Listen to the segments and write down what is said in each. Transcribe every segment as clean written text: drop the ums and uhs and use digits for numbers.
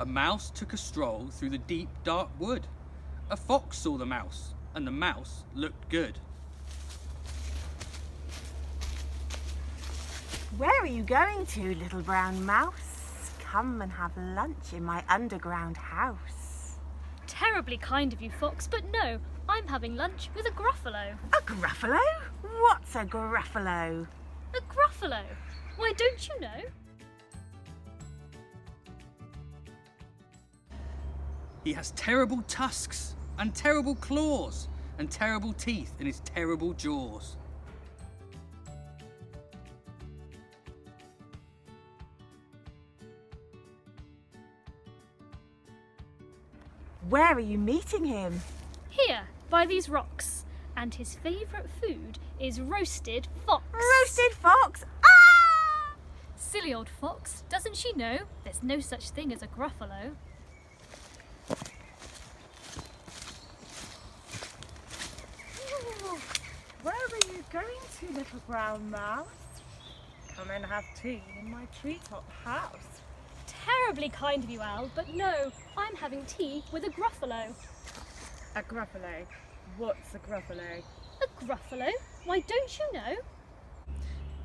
A mouse took a stroll through the deep, dark wood. A fox saw the mouse, and the mouse looked good. Where are you going to, little brown mouse? Come and have lunch in my underground house. Terribly kind of you, Fox, but no, I'm having lunch with a gruffalo. A gruffalo? What's a gruffalo? A gruffalo? Why, don't you know? He has terrible tusks and terrible claws and terrible teeth in his terrible jaws. Where are you meeting him? Here, by these rocks. And his favourite food is roasted fox. Roasted fox? Ah! Silly old fox, doesn't she know there's no such thing as a gruffalo? Where are you going to, little brown mouse? Come and have tea in my treetop house. Terribly kind of you, Al, but no, I'm having tea with a gruffalo. A gruffalo? What's a gruffalo? A gruffalo? Why, don't you know?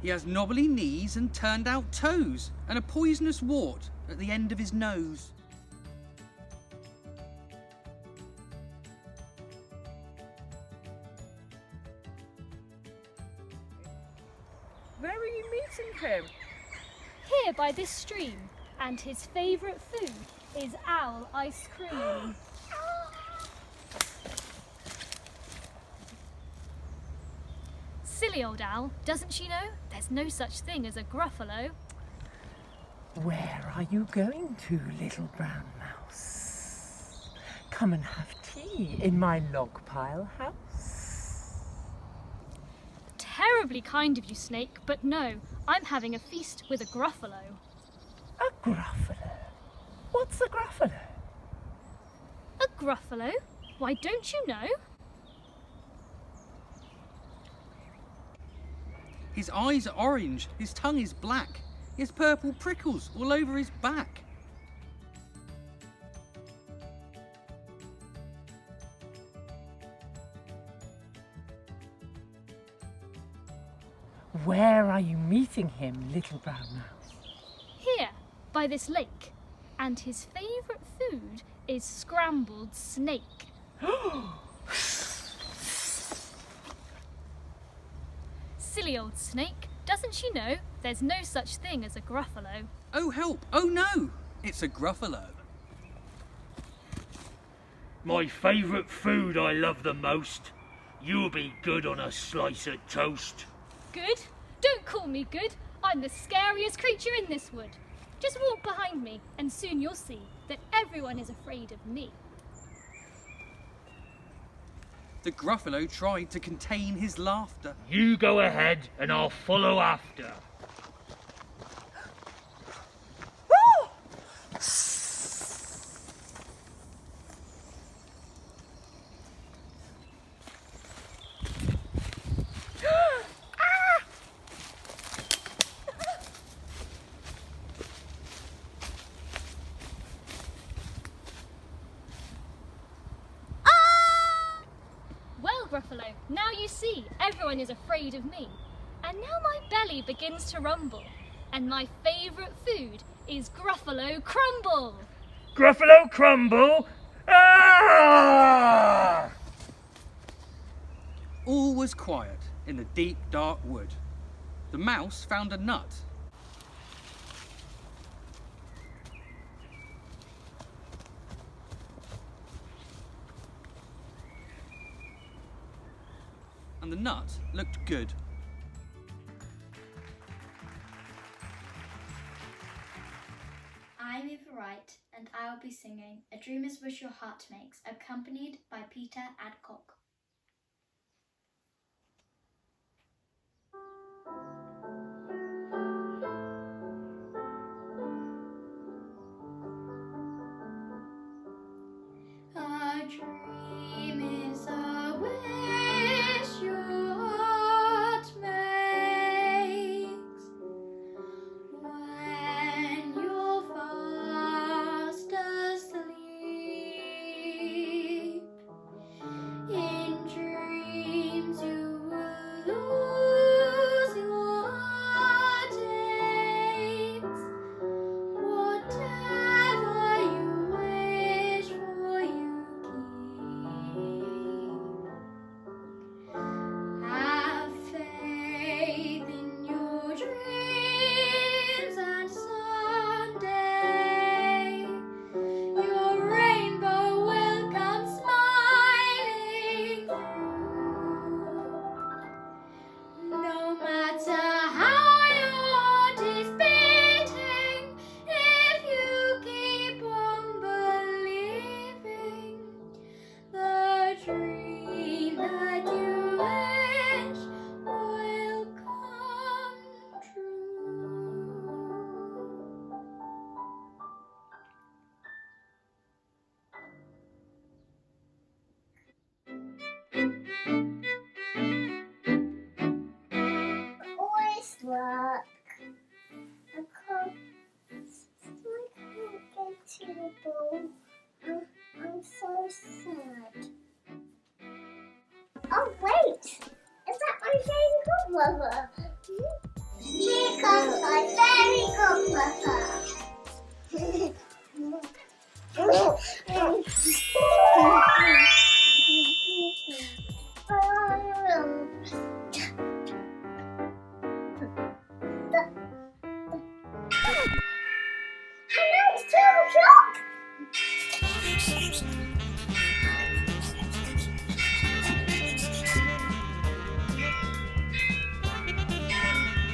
He has knobbly knees and turned out toes and a poisonous wart at the end of his nose. Where are you meeting him? Here by this stream, and his favourite food is owl ice cream. Silly old owl, doesn't she know there's no such thing as a gruffalo? Where are you going to, little brown mouse? Come and have tea in my log pile house. Terribly kind of you, Snake, but no, I'm having a feast with a gruffalo. A gruffalo? What's a gruffalo? A gruffalo? Why, don't you know? His eyes are orange, his tongue is black, he has purple prickles all over his back. Where are you meeting him, little brown mouse? Here, by this lake, and his favourite food is scrambled snake. Silly old snake, doesn't she know there's no such thing as a gruffalo? Oh help, oh no, it's a gruffalo. My favourite food I love the most. You'll be good on a slice of toast. Good? Don't call me good. I'm the scariest creature in this wood. Just walk behind me and soon you'll see that everyone is afraid of me. The gruffalo tried to contain his laughter. You go ahead and I'll follow after. Gruffalo, now you see everyone is afraid of me. And now my belly begins to rumble. And my favourite food is Gruffalo crumble. Gruffalo crumble? Ah! All was quiet in the deep, dark wood. The mouse found a nut. And the nut looked good. I'm Eva Wright, and I will be singing A Dreamer's Wish Your Heart Makes, accompanied by Peter Adcock. A dream is a wish your heart makes when you're fast godmother. Here comes my fairy godmother. Hello, it's 12 o'clock.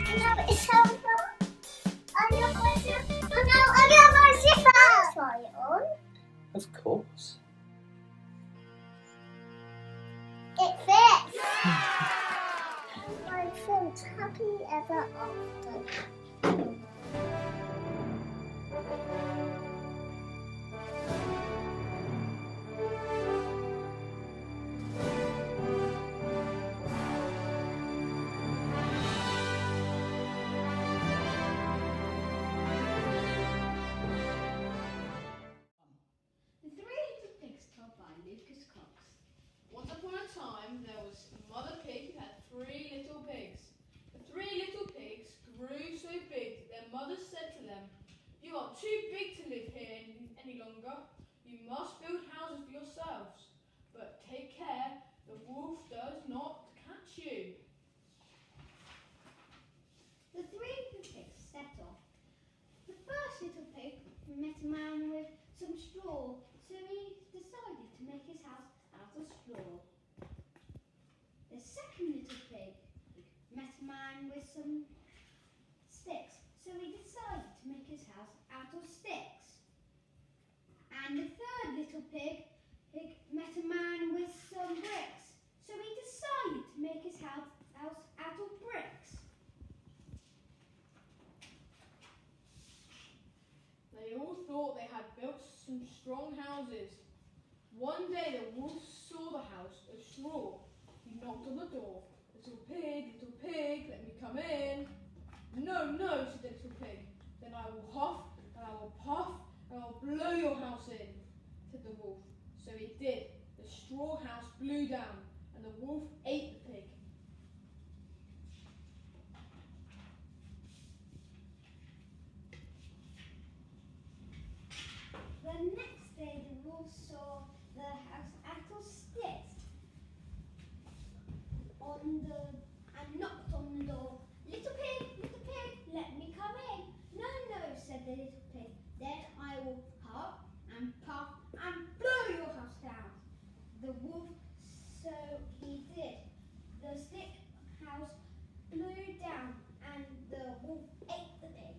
Hello, it's 12 o'clock. I got my zipper. Oh no, I got my zipper. Try it on. Of course. It fits. My friends happy ever after. The Three Little Pigs, told by Lucas Cox. Once upon a time, there was Mother Pig who had 3 little pigs. The 3 little pigs grew so big that their mother said to them, "You are too big to live here any longer. You must build houses for yourselves. But take care, the wolf does not catch you." The 3 little pigs set off. The first little pig met a man with some straw, so he decided to make his house out of straw. The second little pig met a man with some sticks, so he decided to make his house out of sticks. And the third little pig met a man with some bricks, so he decided to make his house out of bricks. They all thought they had built some strong houses. One day the wolf saw the house of straw. He knocked on the door. Little pig, let me come in." "No, no," said the little pig. "Then I will huff, and I will puff, and I will blow your house in," said the wolf. So he did. The straw house blew down, and the wolf ate the pig. The next day the wolf saw the house out of sticks and knocked on the door. Little pig, let me come in." "No, no," said the little pig. "Then I will huff and puff and blow your house down." The wolf, so he did. The stick house blew down and the wolf ate the pig.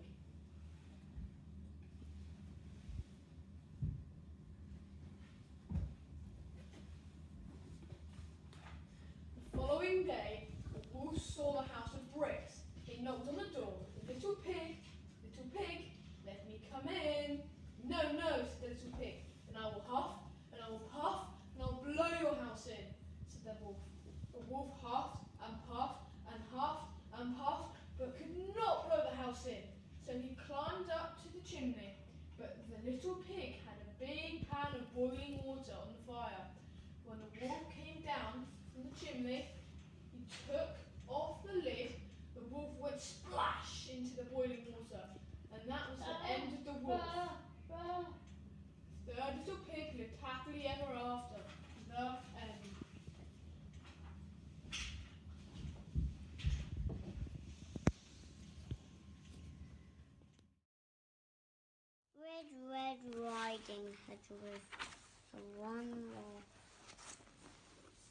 The following day, the wolf saw the house of bricks. He knocked on the door. Little pig, let me come in." "No, no," said the little pig. "Then I will huff, and I will puff, and I will blow your house in," said the wolf. The wolf huffed and puffed and huffed and puffed, but could not blow the house in. So he climbed up to the chimney. But the little pig had a big pan of boiling water on the fire. When the wolf came down from the chimney, he took off the lid. The wolf went splash into the boiling water, and that was the end of the wolf. The third little pig lived happily ever after. The end. Red Riding Hood with one more.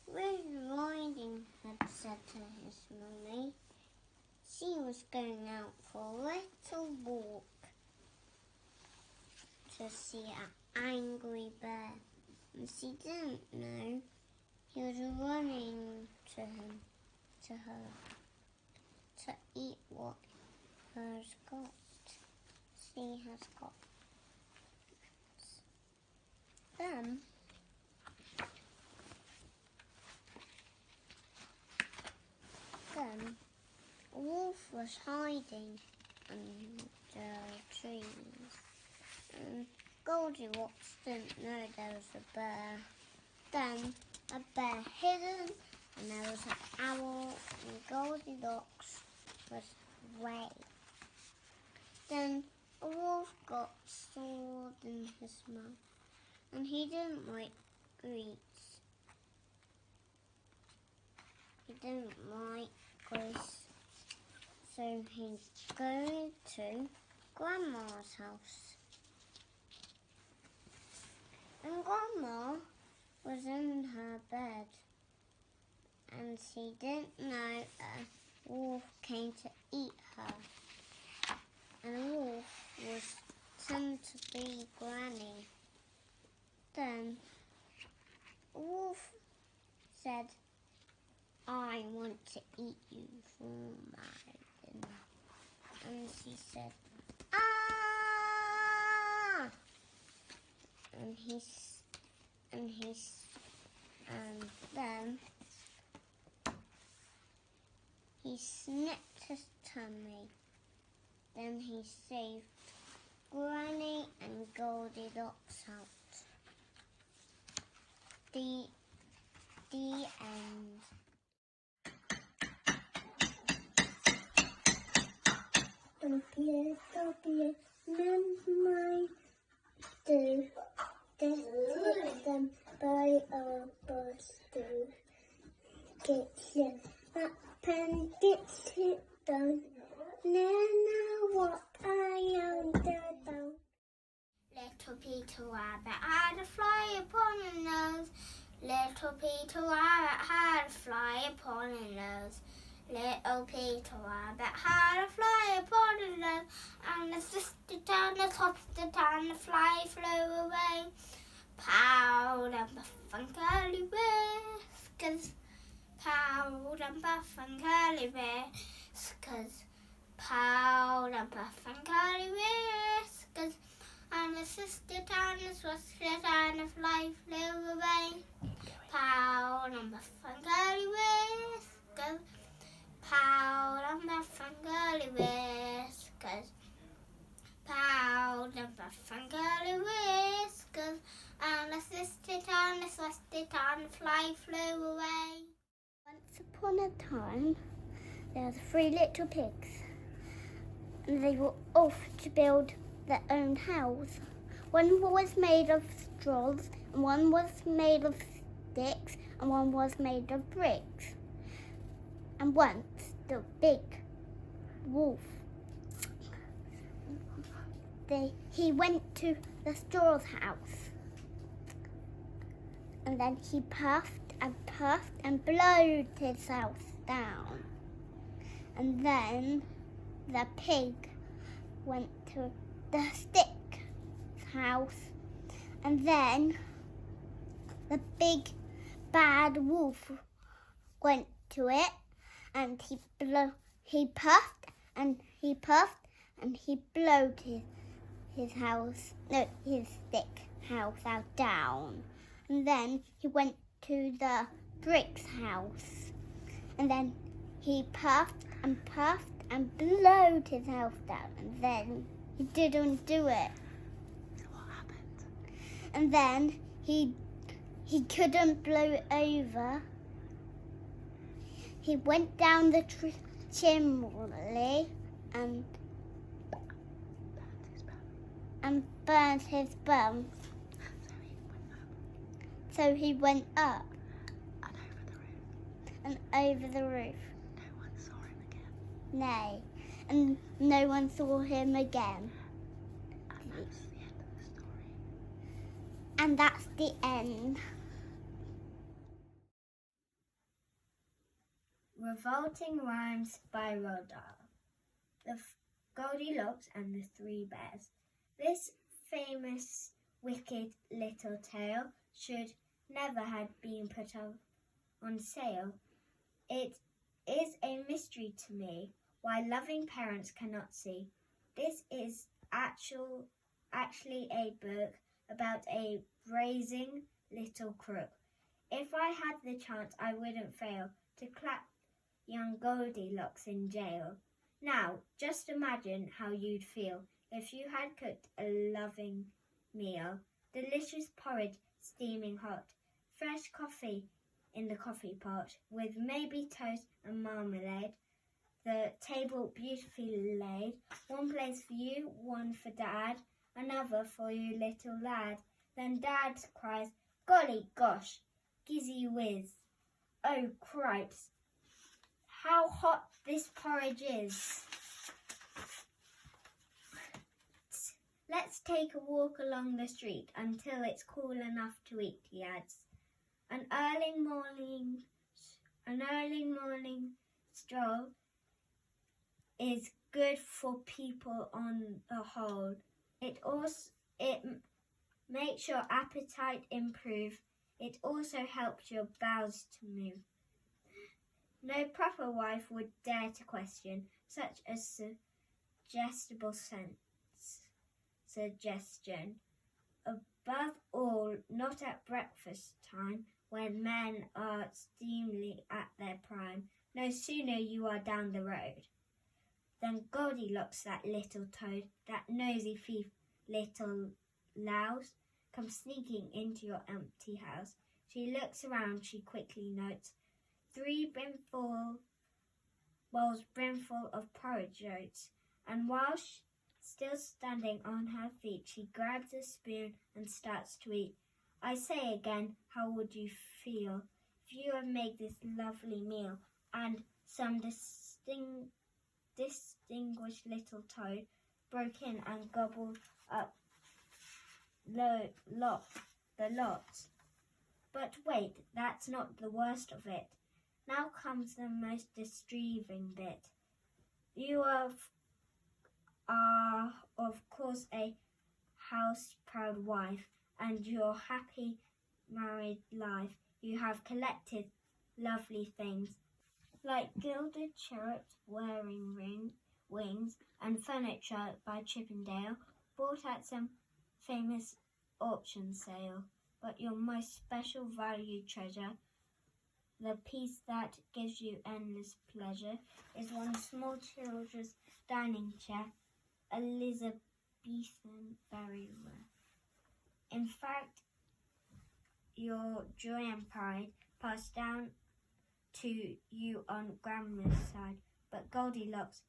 Red Riding Hood said to his mummy she was going out for a little walk to see an angry bear, and she didn't know he was running to her to eat what she has got. Then a wolf was hiding under trees, and Goldilocks didn't know there was a bear. Then a bear hidden and there was an owl, and Goldilocks was away. Then a wolf got sword in his mouth, and he didn't like greets. He didn't like grace, so he's going to Grandma's house. And Grandma was in her bed, and she didn't know a wolf came to eat her. And the wolf was sent to be Granny. Then the wolf said, I want to eat you for my dinner. And she said, ah! And then he snipped his tummy. Then he saved Granny and Goldilocks out. The end. Don't be none my do. This them by our boss do. Get him up and get it done. Now what I am down. Little Peter Rabbit had a fly upon his nose. Little Peter Rabbit had a fly upon his nose. Little Peter Rabbit had a fly upon his nose, and the sister down the top of the town, the fly flew away. Pow and puff and curly whiskers, pow and puff and curly whiskers, pow and puff and curly whiskers, and the sister down the sister down the fly flew away. Pow and puff and curly whiskers, pow and puff and curly whiskers, pow and puff and curly whiskers, and the sister down the sister down the fly flew away. Once upon a time, there were 3 little pigs, and they were off to build their own house. One was made of straws, and one was made of sticks, and one was made of bricks. And once the big wolf, he went to the straw's house, and then he puffed and blowed his house down. And then the pig went to the stick's house, and then the big bad wolf went to it, and he puffed and he blowed his stick house out down. And then he went to the brick's house, and then he puffed and blowed his house down, and then he didn't do it. So what happened? And then he couldn't blow it over. He went down the chimney and burned his bum. So he went up. And over the roof. No one saw him again. Nay, and no one saw him again. And that's the end of the story. And that's the end. Revolting Rhymes by Roald Dahl. The Goldilocks and the 3 Bears. This famous wicked little tale should never have been put on sale. It is a mystery to me why loving parents cannot see. This is actually a book about a brazen little crook. If I had the chance, I wouldn't fail to clap young Goldilocks in jail. Now, just imagine how you'd feel if you had cooked a loving meal, delicious porridge steaming hot, fresh coffee in the coffee pot with maybe toast and marmalade. The table beautifully laid. One place for you, one for Dad, another for you little lad. Then Dad cries, "Golly gosh, gizzy whiz, oh cripes, how hot this porridge is. Let's take a walk along the street until it's cool enough to eat," he adds. An early morning stroll is good for people on the whole. It makes your appetite improve. It also helps your bowels to move. No proper wife would dare to question such a suggestion. Above all, not at breakfast time, when men are steamily at their prime. No sooner you are down the road than Goldilocks, that little toad, that nosy thief, little louse, comes sneaking into your empty house. She looks around, she quickly notes 3 bowls brimful of porridge oats, and while still standing on her feet, she grabs a spoon and starts to eat. I say again, how would you feel if you had made this lovely meal and some distinguished little toad broke in and gobbled up the lot? But wait, that's not the worst of it. Now comes the most distressing bit. You are, of course, a house-proud wife, and your happy married life. You have collected lovely things, like gilded cherubs wearing wings and furniture by Chippendale, bought at some famous auction sale. But your most special valued treasure, the piece that gives you endless pleasure, is one small children's dining chair, Elizabethan, very rare. In fact, your joy and pride passed down to you on Grandma's side. But Goldilocks,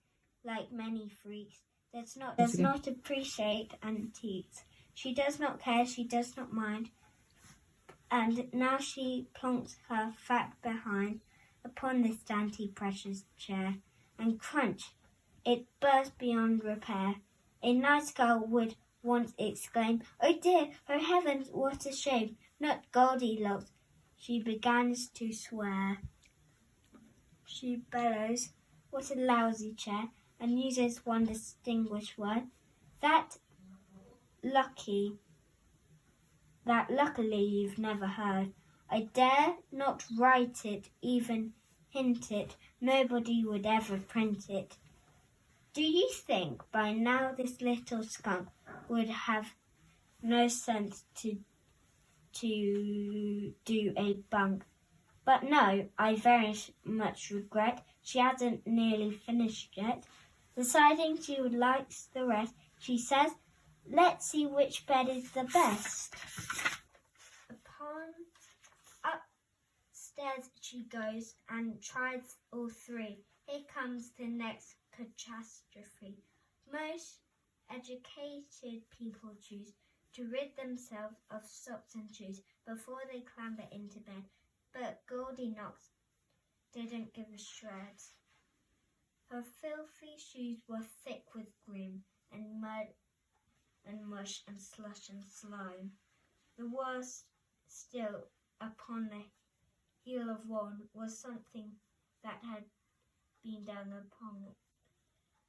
like many freaks, does not appreciate antiques. She does not care, she does not mind. And now she plonks her fat behind upon this dainty precious chair, and crunch, it bursts beyond repair. A nice girl would once exclaim, "Oh dear, oh heavens, what a shame, not Goldilocks." She begins to swear. She bellows, "What a lousy chair," and uses one distinguished word, that luckily you've never heard. I dare not write it, even hint it. Nobody would ever print it. Do you think by now this little skunk would have no sense to do a bunk? But no, I very much regret she hasn't nearly finished yet. Deciding she would like the rest, she says, "Let's see which bed is the best." Upstairs she goes and tries all 3. Here comes the next catastrophe. Most educated people choose to rid themselves of socks and shoes before they clamber into bed. But Goldilocks didn't give a shred. Her filthy shoes were thick with grime and mud and mush and slush and slime. The worst still, upon the heel of one, was something that had been done upon it,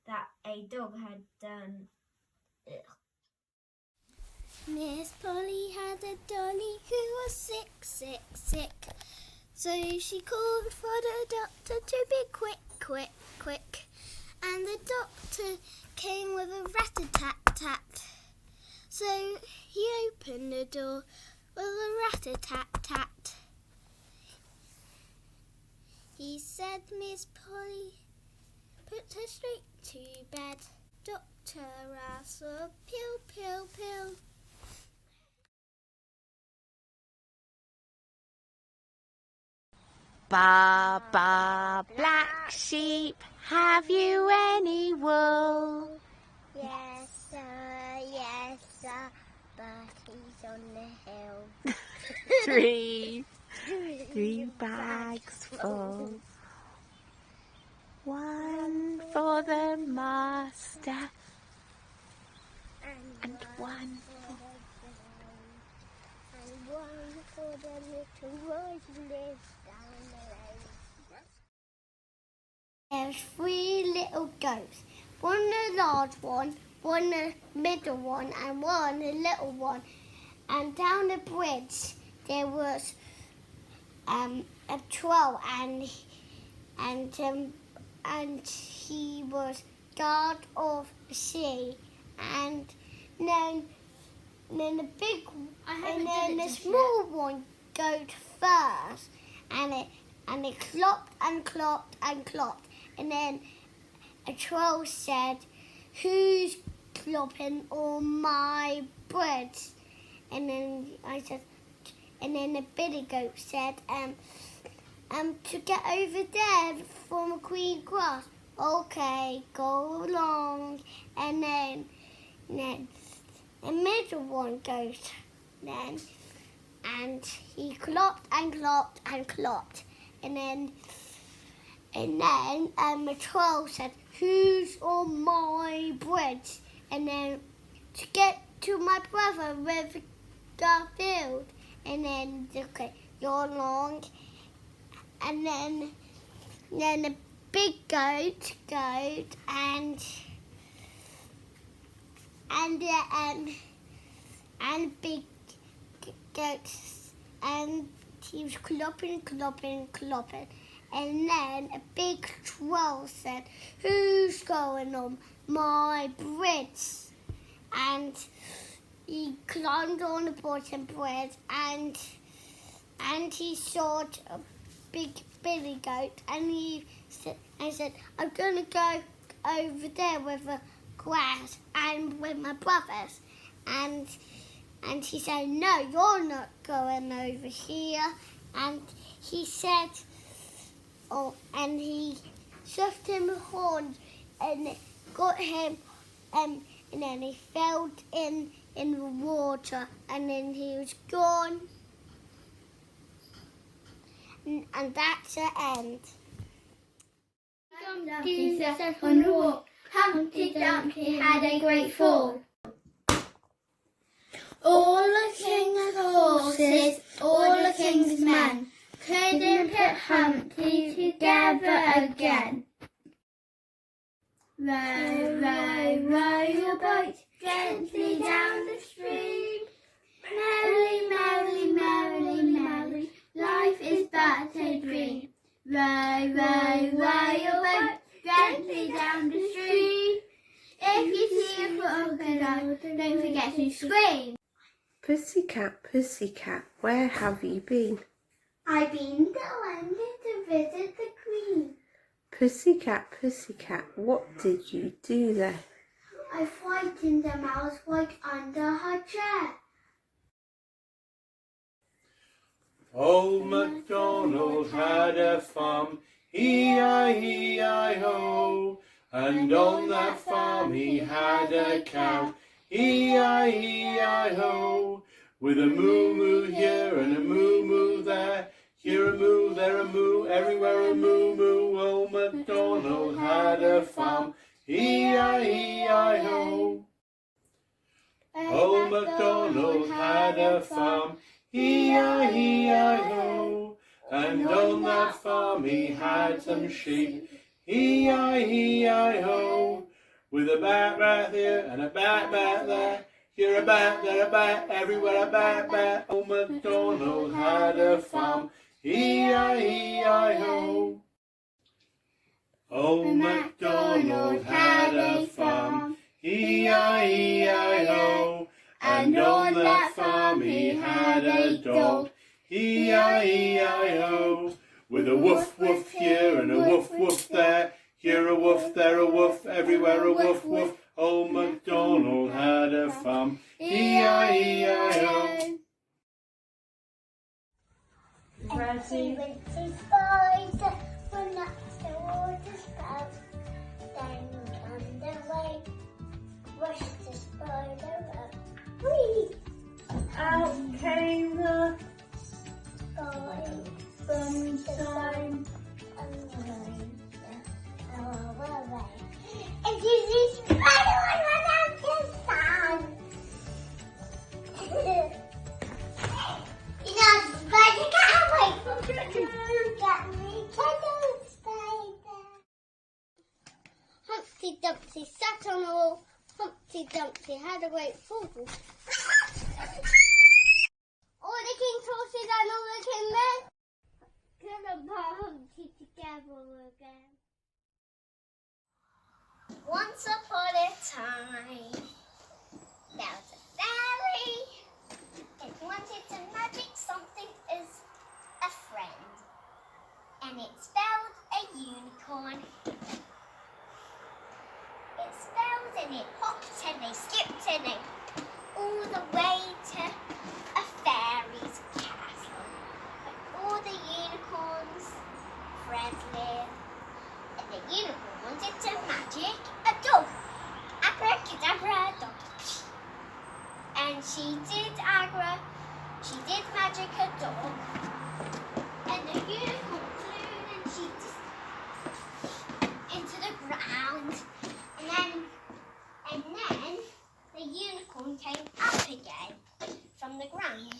that a dog had done. Ugh. Miss Polly had a dolly who was sick, sick, sick. So she called for the doctor to be quick, quick, quick. And the doctor came with a rat-a-tat-tat. So he opened the door with a rat-a-tat-tat. He said, "Miss Polly, put her straight to bed. Dr. Russell, pill, pill, pill." Ba, ba, black sheep, have you any wool? Yes, sir, but he's on the hill. Three bags full. One for the master and one for... And one for the little boy who lives down the lane. There's 3 little goats. One a large one, one a middle one, and one a little one. And down the bridge there was a troll, and he was guard of the sea. And then the big, and then the small one goes first, and it clopped and clopped and clopped, and then a troll said, "Who's clopping on my bread?" And then I said, and then the billy goat said, to get over there from a green grass. Okay, go along. And then the middle one goes then, and he clopped and clopped and clopped, and then the troll said, "Who's on my bread?" And then to get to my brother with Garfield, and then okay, you're long, and then the big goat and big goats, and he was clopping, and then a big troll said, "Who's going on my bridge?" And he climbed on the bottom bridge, and he saw a big billy goat, and he said, "I'm going to go over there with the grass and with my brothers." And he said, "No, you're not going over here." And he said, and he shoved him a horn and got him, and then he fell in the water, and then he was gone. And that's the end. Dumpty sat on the wall. Humpty Dumpty had a great fall. All the king's horses, all the king's men, couldn't put Humpty together again. Row, row, row your boat gently down the stream. Merrily, merrily, merrily, merrily, life is but a dream. Row, row, row your boat gently down the stream. If you see a crocodile, don't forget to scream. Pussycat, pussycat, where have you been? I've been to London to visit the Queen. Pussycat, pussycat, what did you do there? I frightened a mouse right under her chair. Old MacDonald had a farm, E-I-E-I-O, and on that farm he had a cow, E-I-E-I-O, with a moo-moo here and a moo-moo there, here a moo, there a moo, everywhere a moo-moo. Old MacDonald had a farm, E-I-E-I-O. Old MacDonald had a farm, E-I-E-I-O, and on that farm he had some sheep, E-I-E-I-O, with a bat here and a bat there, here a bat, there a bat, everywhere a bat. Old MacDonald had a farm, E-I-E-I-O. Old MacDonald had a farm, E-I-E-I-O, and on that farm he had a dog, E-I-E-I-O, with a woof woof here and a woof woof there, here a woof, there a woof, everywhere a woof woof. Old MacDonald had a farm, E-I-E-I-O. He went to spider when up the water spout. Then on the way, rushed the spider up. Whee! Out came the Boy, sunshine. and the rain. Oh, away. And this spider went out the sun. You know, spider can't wait for you to get me. Hello, spider. Humpty Dumpty sat on a wall. Humpty Dumpty had a great fall. All the king's horses and all the king's men couldn't put Humpty together again. Once upon a time, there was a fairy. It wanted to magic something as a friend, and it spelled a unicorn. It spelled and it hopped and they skipped and they all the way to a fairy's castle. Where all the unicorns' friends live, and the unicorn wanted to magic a dog. Abracadabra dog. And she did magic a dog. And the unicorn flew and she just into the ground. And then the unicorn came up again from the ground.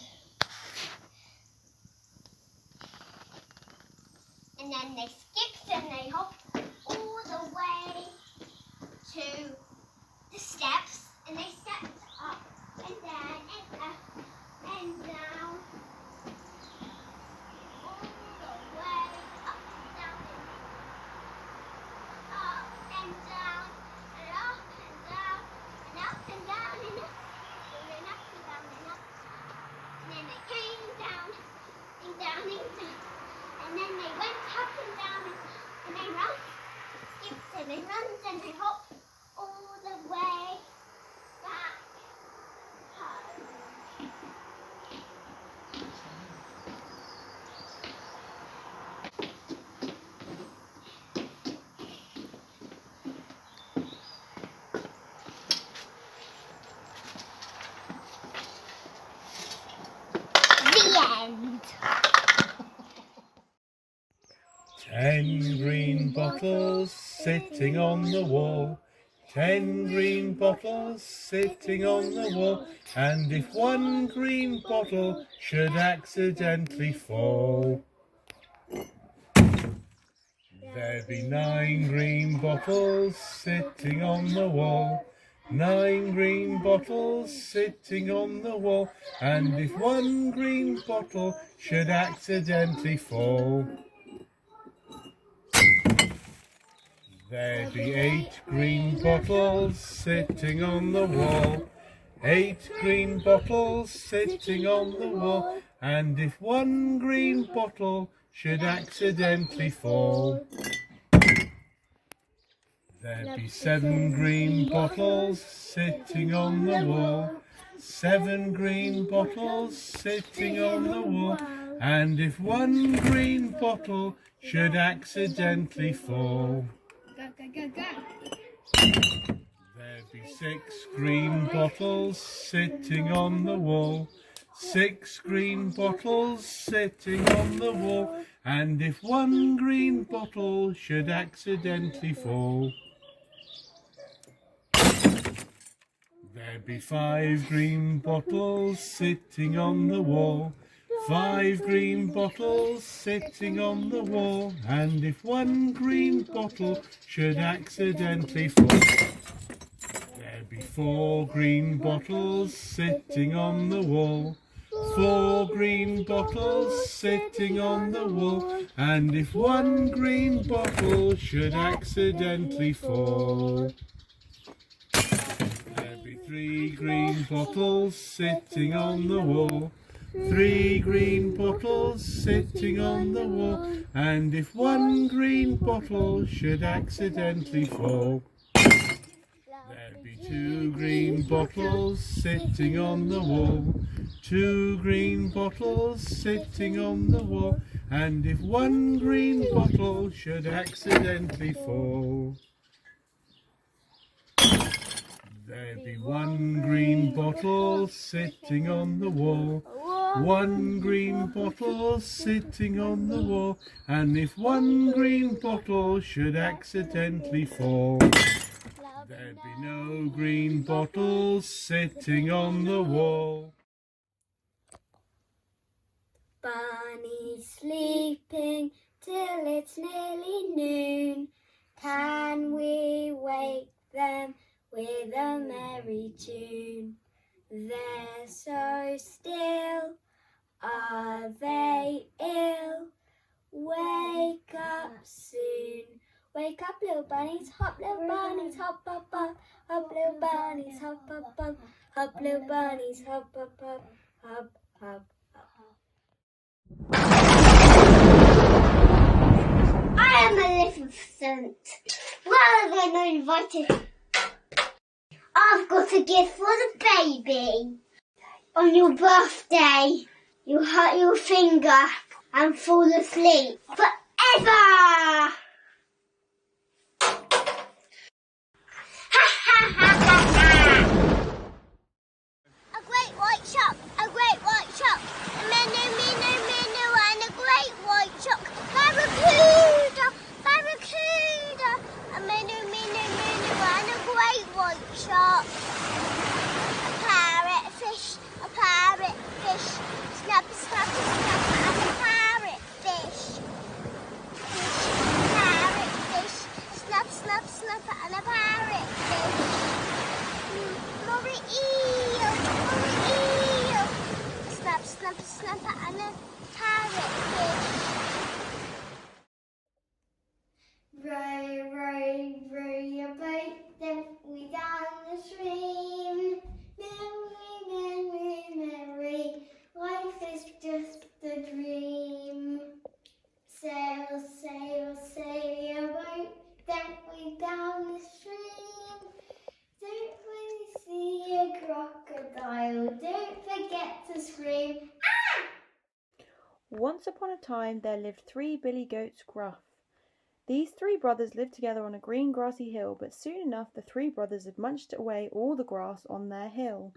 And then they skipped and they hopped all the way to the steps, and they stepped up and down and up and down. All the way up and down and up and down and up and down and up and down and up and then up and down and up. And then they came down and down and down. And then they went up and down and they ran, skipped and they ran and they hopped all the way back home. The end. 10 green bottles sitting on the wall. 10 green bottles sitting on the wall. And if one green bottle should accidentally fall, there'd be 9 green bottles sitting on the wall. 9 green bottles sitting on the wall. And if one green bottle should accidentally fall, there'd be 8 green bottles sitting on the wall. 8 green bottles sitting on the wall. And if one green bottle should accidentally fall, there'd be 7 green bottles sitting on the wall. 7 green bottles sitting on the wall. And if one green bottle should accidentally fall, there'd be 6 green bottles sitting on the wall. 6 green bottles sitting on the wall. And if one green bottle should accidentally fall, there'd be 5 green bottles sitting on the wall. 5 green bottles sitting on the wall. And if one green bottle should accidentally fall, there'd be 4 green bottles sitting on the wall. 4 green bottles sitting on the wall. And if one green bottle should accidentally fall, there'd be 3 green bottles sitting on the wall. 3 green bottles sitting on the wall. And if one green bottle should accidentally fall, there'd be 2 green bottles sitting on the wall. 2 green bottles sitting on the wall, and if 1 green bottle should accidentally fall, there'd be 1 green bottle sitting on the wall. 1 green bottle sitting on the wall, and if 1 green bottle should accidentally fall, there'd be no green bottles sitting on the wall. Bunny's sleeping till it's nearly noon. Can we wake them with a merry tune? They're so still, are they ill? Wake up soon. Wake up, little bunnies, hop, little bunnies, hop, hop, hop. Hop, little bunnies, hop, hop, hop. Hop, little bunnies, hop, hop, hop. Hop, hop. I am Maleficent. Well, I'm invited. I've got a gift for the baby. On your birthday, you hurt your finger and fall asleep forever. Ha ha ha ha ha! A great white shark, a great white shark. A minnow, minnow, minnow, and a great white shark. Barracuda, barracuda. A minnow, minnow, minnow, and a great white shark. A parrotfish, a parrotfish. Snap, snap, snap, and a parrotfish. Fish, parrotfish. Snap, snap, snap, and a parrotfish. Murray eel, murray eel. Snap, snap, snap, and a parrotfish. Row, row, row your boat gently down the stream. Merry, merry, merry, life is just a dream. Sail, sail, sail your boat gently down the stream. Don't when you see a crocodile, don't forget to scream. Ah! Once upon a time there lived 3 billy goats gruff. These 3 brothers lived together on a green grassy hill, but soon enough the 3 brothers had munched away all the grass on their hill.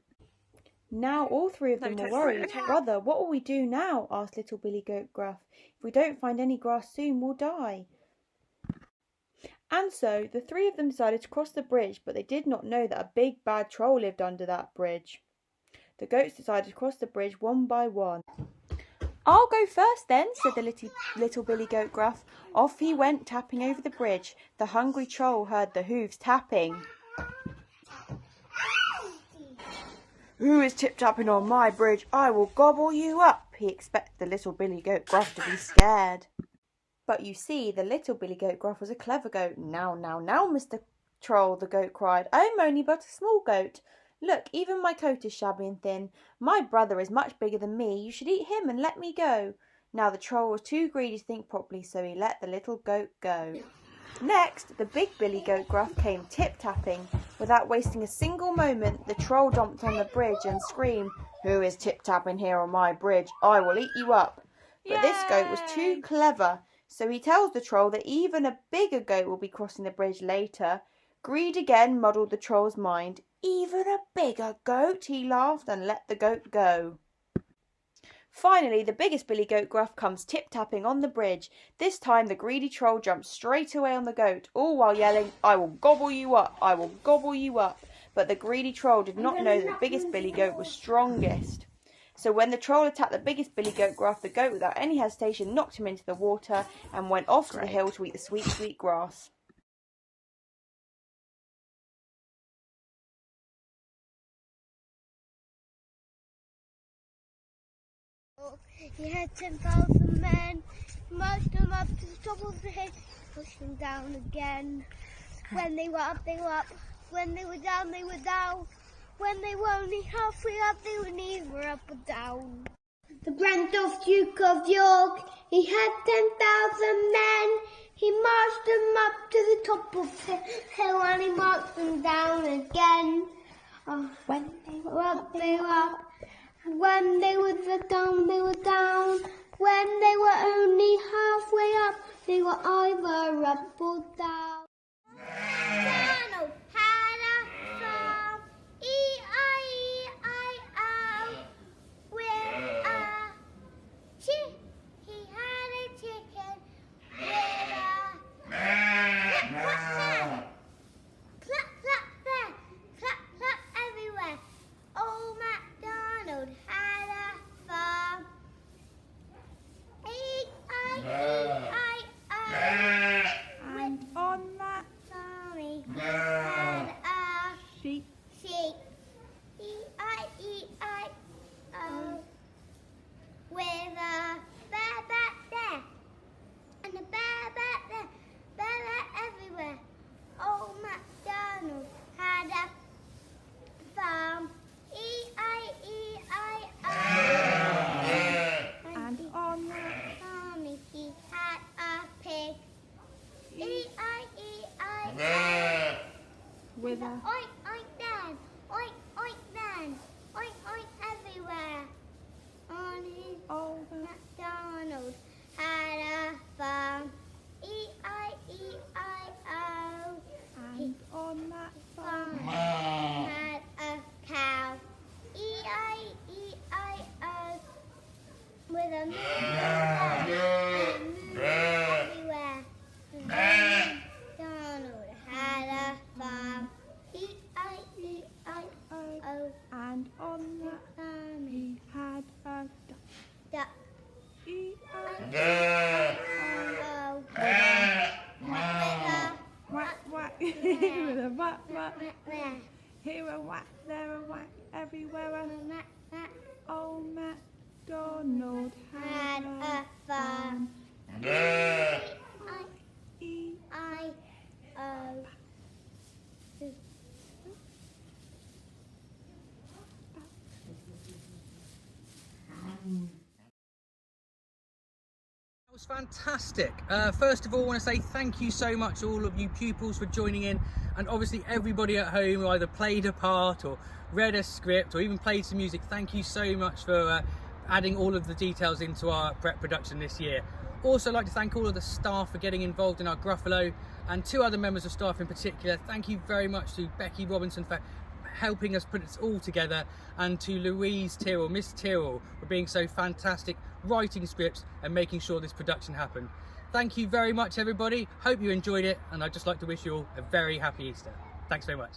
Now all 3 of them were worried. "Brother, what will we do now?" asked little Billy Goat Gruff. "If we don't find any grass soon, we'll die." And so the 3 of them decided to cross the bridge, but they did not know that a big bad troll lived under that bridge. The goats decided to cross the bridge one by one. "I'll go first then," said the little Billy Goat Gruff. Off he went, tapping over the bridge. The hungry troll heard the hooves tapping. "Who is tip-tapping on my bridge? I will gobble you up." He expected the little Billy Goat Gruff to be scared. But you see, the little Billy Goat Gruff was a clever goat. "Now, now, now, Mr. Troll," the goat cried. "I'm only but a small goat. Look, even my coat is shabby and thin. My brother is much bigger than me. You should eat him and let me go." Now the troll was too greedy to think properly, so he let the little goat go. Next, the big Billy Goat Gruff came tip-tapping. Without wasting a single moment, the troll jumped on the bridge and screamed, "Who is tip-tapping here on my bridge? I will eat you up." But this goat was too clever, so he tells the troll that even a bigger goat will be crossing the bridge later. Greed again muddled the troll's mind. "Even a bigger goat?" he laughed and let the goat go. Finally, the biggest Billy Goat Gruff comes tip-tapping on the bridge. This time the greedy troll jumped straight away on the goat, all while yelling, "I will gobble you up, I will gobble you up." But the greedy troll did not know that the biggest Billy Goat was strongest. So when the troll attacked the biggest Billy Goat Gruff, the goat without any hesitation knocked him into the water and went off to the hill to eat the sweet, sweet grass. He had 10,000 men, marched them up to the top of the hill, pushed them down again. When they were up, they were up. When they were down, they were down. When they were only halfway up, they were neither up or down. The Grand Duke of York, he had 10,000 men. He marched them up to the top of the hill and he marched them down again. Oh, when they were up, they were up. When they were down, they were down. When they were only halfway up, they were either up or down. Donald had a farm, E-I-E-I-O, with a chick. He had a chicken with a clap, clap there, clap, clap everywhere. Old MacDonald had a farm, E-I-E-I-O, And on that farmy had a sheep. sheep, E-I-E-I-O, with a bear back there, and a bear back there, bear back everywhere. Old MacDonald had a farm, E-I-E-I-O, And on that farmy he had a pig, E-I-E-I-O, with a oink oink then, oink oink then, oink oink everywhere. On his old MacDonald had a farm, E-I-E-I-O. and on that Farm farm had a cow, E-I-E-I-O, with a moo and moo everywhere. MacDonald had a farm, E-I-E-I-O, and on that farm he had a duck. duck, E-I-E-I-O. Whack, whack, with a whack, whack. Here a whack, there a whack, everywhere a old MacDonald had a farm, E-I-E-I-O. That was fantastic. First of all, I want to say thank you so much, all of you pupils, for joining in, and obviously everybody at home who either played a part or read a script or even played some music. Thank you so much for adding all of the details into our prep production this year. Also, I'd like to thank all of the staff for getting involved in our Gruffalo, and 2 other members of staff in particular. Thank you very much to Becky Robinson for helping us put it all together, and to Louise Tyrrell, Miss Tyrrell, for being so fantastic, writing scripts and making sure this production happened. Thank you very much, everybody. Hope you enjoyed it, and I'd just like to wish you all a very happy Easter. Thanks very much.